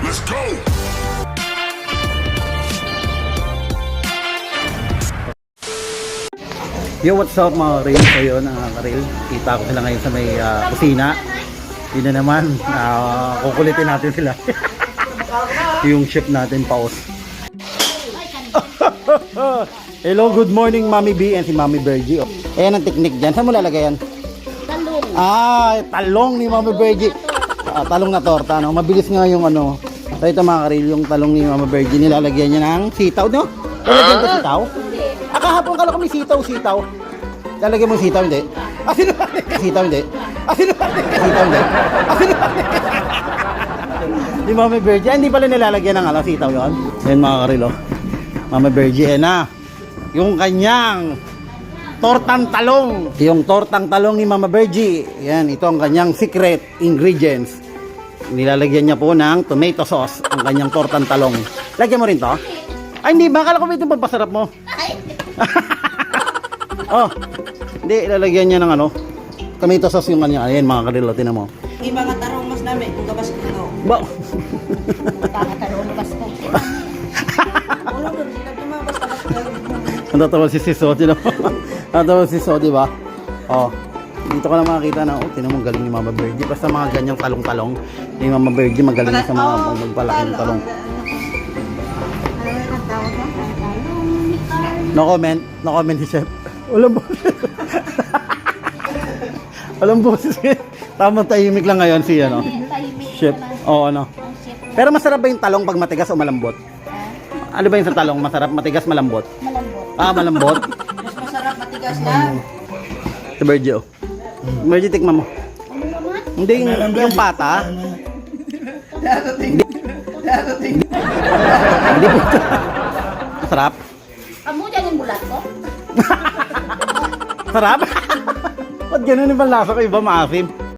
Let's go! Yo, what's up mga Karil? So yun, Karil, kita ko sila ngayon sa may kusina. Yun na naman, kukulitin natin sila. Yung chef natin, Paus. Hello, good morning Mami B and si Mami Bergie. Ayan ang teknik dyan. Saan mo lalagay yan? Talong. Talong ni Mami Bergie. Talong na torta, no? Mabilis nga yung ano. So ito mga Karil, yung talong ni Mami Bergie, nilalagyan niya ng sitaw, no? Lalagyan ba sitaw? Kahapon kala ko may sitaw. Lalagyan mo sitaw, hindi? Sitaw, hindi? Sitaw, hindi? Di Mami Bergie, hindi pala nilalagyan ng sitaw yun. Ayan mga Karil, oh. Mami Bergie, na. Yung kanyang tortang talong. Yung tortang talong ni Mama Bergie. Yan, ito ang kanyang secret ingredients. Nilalagyan niya po ng tomato sauce ang kanyang tortang talong. Lagyan mo rin to? Ay, hindi ba? Akala ko ito pampasarap mo. Oh, hindi, ilalagyan niya ng tomato sauce yung kanya. Ayan mga Karil, tinan mo. Yung mga tarong mas namin, kung gabas ko ito. Ba? Tarong mas ko. Ulo doon, sila tumabas tapos Ang tatawa si Siso, di ba? Ang tatawa si Siso, di ba? Oh, dito ka lang makakita na, tinan mo, galing ni Mama Bergie. Basta mga ganyang talong-talong, ni Mama Bergie magaling sa mga magpalaking talong. No comment si Chef. Walang boses. Walang boses. Tamang tahimik lang ngayon si Chef. Oo, Pero masarap ba yung talong pag matigas o malambot? Ano ba yung sa talong? Masarap, matigas, malambot? malambot. Malambot? Mas masarap matigas na. Sa Bergie, Bergie, tikman mo. Hindi, yung pata. Hindi po. Sarap? Amo dyan yung bulat ko? Sarap? Ba't ganun yung lasa ko? Iba maasim.